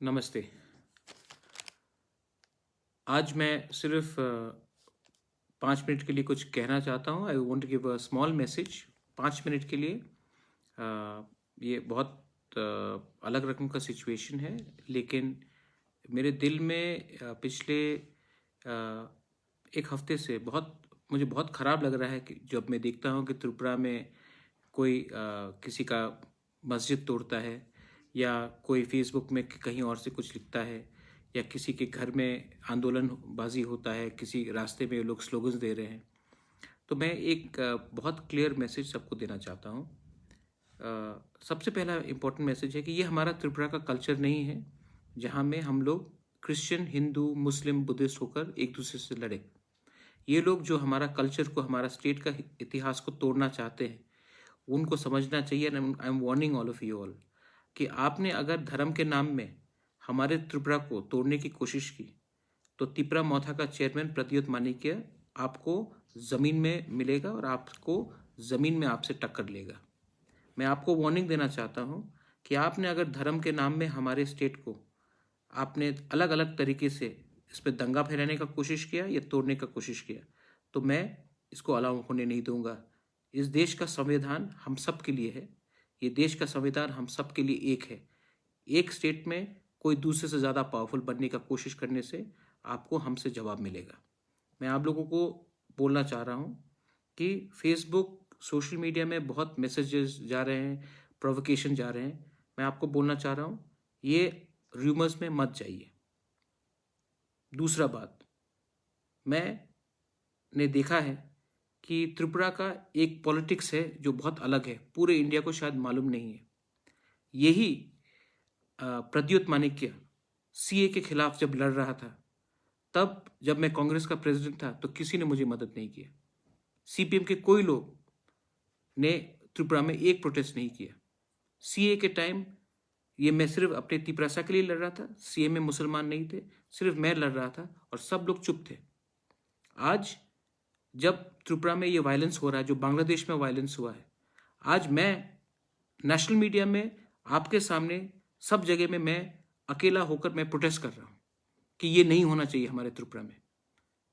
नमस्ते। आज मैं सिर्फ़ 5 मिनट के लिए कुछ कहना चाहता हूँ। I want to give a small message 5 minute के लिए। ये बहुत अलग रकम का सिचुएशन है, लेकिन मेरे दिल में पिछले 1 हफ़्ते से मुझे बहुत ख़राब लग रहा है कि जब मैं देखता हूँ कि त्रिपुरा में कोई किसी का मस्जिद तोड़ता है, या कोई फेसबुक में कहीं और से कुछ लिखता है, या किसी के घर में आंदोलनबाजी होता है, किसी रास्ते में लोग स्लोगन्स दे रहे हैं। तो मैं एक बहुत क्लियर मैसेज सबको देना चाहता हूँ। सबसे पहला इम्पोर्टेंट मैसेज है कि ये हमारा त्रिपुरा का कल्चर नहीं है, जहाँ में हम लोग क्रिश्चियन, हिंदू, मुस्लिम, बुद्धिस्ट होकर एक दूसरे से लड़े। ये लोग जो हमारा कल्चर को, हमारा स्टेट का इतिहास को तोड़ना चाहते हैं, उनको समझना चाहिए। I am warning all of you all कि आपने अगर धर्म के नाम में हमारे त्रिपुरा को तोड़ने की कोशिश की, तो तिपरा मौथा का चेयरमैन प्रद्युत मानिक्य आपको ज़मीन में मिलेगा और आपको ज़मीन में आपसे टक्कर लेगा। मैं आपको वार्निंग देना चाहता हूँ कि आपने अगर धर्म के नाम में हमारे स्टेट को आपने अलग अलग तरीके से इस पर दंगा फैलाने का कोशिश किया या तोड़ने का कोशिश किया, तो मैं इसको अलाउ होने नहीं दूंगा। इस देश का संविधान हम सब के लिए है। ये देश का संविधान हम सब के लिए एक है। एक स्टेट में कोई दूसरे से ज़्यादा पावरफुल बनने का कोशिश करने से आपको हमसे जवाब मिलेगा। मैं आप लोगों को बोलना चाह रहा हूँ कि फेसबुक, सोशल मीडिया में बहुत मैसेजेस जा रहे हैं, प्रोवोकेशन जा रहे हैं। मैं आपको बोलना चाह रहा हूँ, ये र्यूमर्स में मत जाइए। दूसरा बात, मैंने देखा है कि त्रिपुरा का एक पॉलिटिक्स है जो बहुत अलग है, पूरे इंडिया को शायद मालूम नहीं है। यही प्रद्युत मानिक्य सीए के खिलाफ जब लड़ रहा था, तब जब मैं कांग्रेस का प्रेसिडेंट था, तो किसी ने मुझे मदद नहीं किया। सीपीएम के कोई लोग ने त्रिपुरा में एक प्रोटेस्ट नहीं किया। सीए के टाइम ये मैं सिर्फ अपने तिपरासा के लिए लड़ रहा था, सीए में मुसलमान नहीं थे, सिर्फ मैं लड़ रहा था और सब लोग चुप थे। आज जब त्रिपुरा में ये वायलेंस हो रहा है, जो बांग्लादेश में वायलेंस हुआ है, आज मैं नेशनल मीडिया में आपके सामने सब जगह में मैं अकेला होकर मैं प्रोटेस्ट कर रहा हूँ कि ये नहीं होना चाहिए हमारे त्रिपुरा में।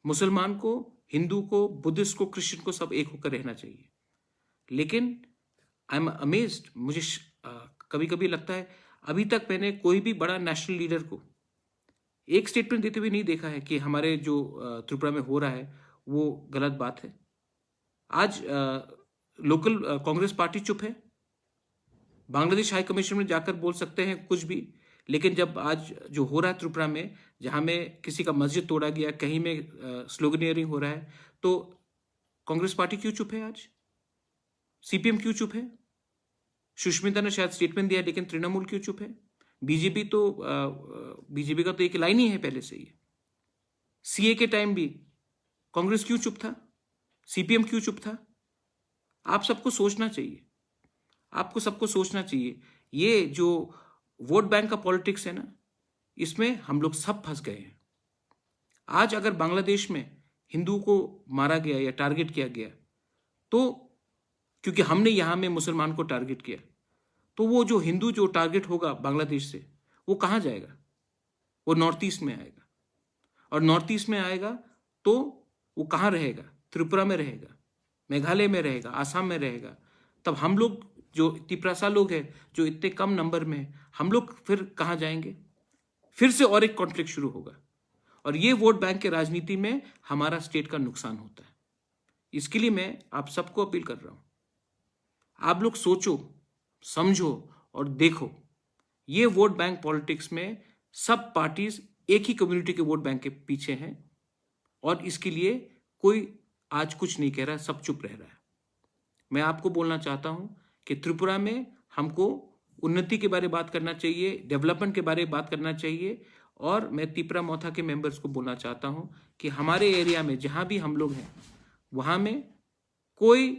मुसलमान को, हिंदू को, बुद्धिस्ट को, क्रिश्चियन को सब एक होकर रहना चाहिए। लेकिन आई एम अमेज्ड, मुझे कभी कभी लगता है अभी तक मैंने कोई भी बड़ा नेशनल लीडर को एक स्टेटमेंट देते हुए नहीं देखा है कि हमारे जो त्रिपुरा में हो रहा है वो गलत बात है। आज लोकल कांग्रेस पार्टी चुप है। बांग्लादेश हाई कमीशन में जाकर बोल सकते हैं कुछ भी, लेकिन जब आज जो हो रहा है त्रिपुरा में, जहां में किसी का मस्जिद तोड़ा गया, कहीं में स्लोगनियरिंग हो रहा है, तो कांग्रेस पार्टी क्यों चुप है? आज सीपीएम क्यों चुप है? सुष्मिता ने शायद स्टेटमेंट दिया, लेकिन तृणमूल क्यों चुप है? बीजेपी का तो एक लाइन ही है पहले से ही। सीए के टाइम भी कांग्रेस क्यों चुप था? सीपीएम क्यों चुप था? आप सबको सोचना चाहिए, आपको सबको सोचना चाहिए। ये जो वोट बैंक का पॉलिटिक्स है ना, इसमें हम लोग सब फंस गए हैं। आज अगर बांग्लादेश में हिंदू को मारा गया या टारगेट किया गया, तो क्योंकि हमने यहां में मुसलमान को टारगेट किया, तो वो जो हिंदू जो टारगेट होगा बांग्लादेश से, वो कहां जाएगा? वो नॉर्थ ईस्ट में आएगा, और नॉर्थ ईस्ट में आएगा तो वो कहां रहेगा? त्रिपुरा में रहेगा, मेघालय में रहेगा, आसाम में रहेगा। तब हम लोग जो तिपरासा लोग हैं, जो इतने कम नंबर में हैं, हम लोग फिर कहां जाएंगे? फिर से और एक कॉन्फ्लिक्ट शुरू होगा, और ये वोट बैंक के राजनीति में हमारा स्टेट का नुकसान होता है। इसके लिए मैं आप सबको अपील कर रहा हूं, आप लोग सोचो, समझो और देखो। ये वोट बैंक पॉलिटिक्स में सब पार्टीज एक ही कम्युनिटी के वोट बैंक के पीछे हैं, और इसके लिए कोई आज कुछ नहीं कह रहा, सब चुप रह रहा है। मैं आपको बोलना चाहता हूं कि त्रिपुरा में हमको उन्नति के बारे में बात करना चाहिए, डेवलपमेंट के बारे में बात करना चाहिए। और मैं तिपरा मौथा के मेंबर्स को बोलना चाहता हूं कि हमारे एरिया में जहां भी हम लोग हैं, वहां में कोई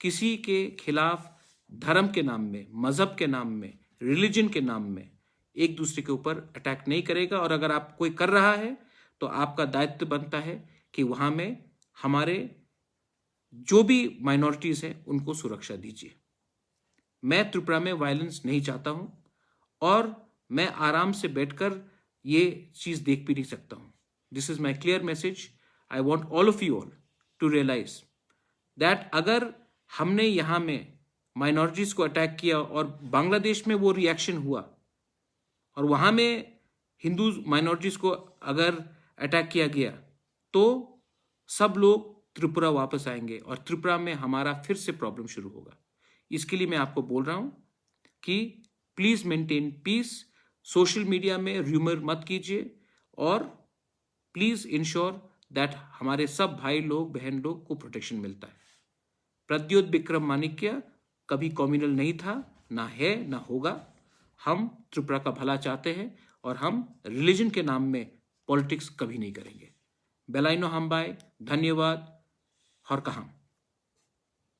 किसी के खिलाफ धर्म के नाम में, मजहब के नाम में, रिलीजन के नाम में एक दूसरे के ऊपर अटैक नहीं करेगा। और अगर आप कोई कर रहा है, तो आपका दायित्व बनता है कि वहां में हमारे जो भी माइनॉरिटीज हैं उनको सुरक्षा दीजिए। मैं त्रिपुरा में वायलेंस नहीं चाहता हूं, और मैं आराम से बैठकर ये चीज़ देख भी नहीं सकता हूँ। This is my clear message. I want all of you all to realize that अगर हमने यहाँ में माइनॉरिटीज़ को अटैक किया और बांग्लादेश में वो रिएक्शन हुआ और वहाँ में हिंदू माइनॉरिटीज़ को अगर अटैक किया गया तो सब लोग त्रिपुरा वापस आएंगे और त्रिपुरा में हमारा फिर से प्रॉब्लम शुरू होगा। इसके लिए मैं आपको बोल रहा हूँ कि please maintain piece, social media में र्यूमर मत कीजिए और प्लीज़ इंश्योर दैट हमारे सब भाई लोग बहन लोग को प्रोटेक्शन मिलता है। प्रद्योत विक्रम माणिक्य कभी कम्युनल नहीं था, ना है, ना होगा। हम त्रिपुरा का भला चाहते हैं और हम रिलीजन के नाम में पॉलिटिक्स कभी नहीं करेंगे। बेलाइनो हम्बाई, धन्यवाद। हर कहाँ।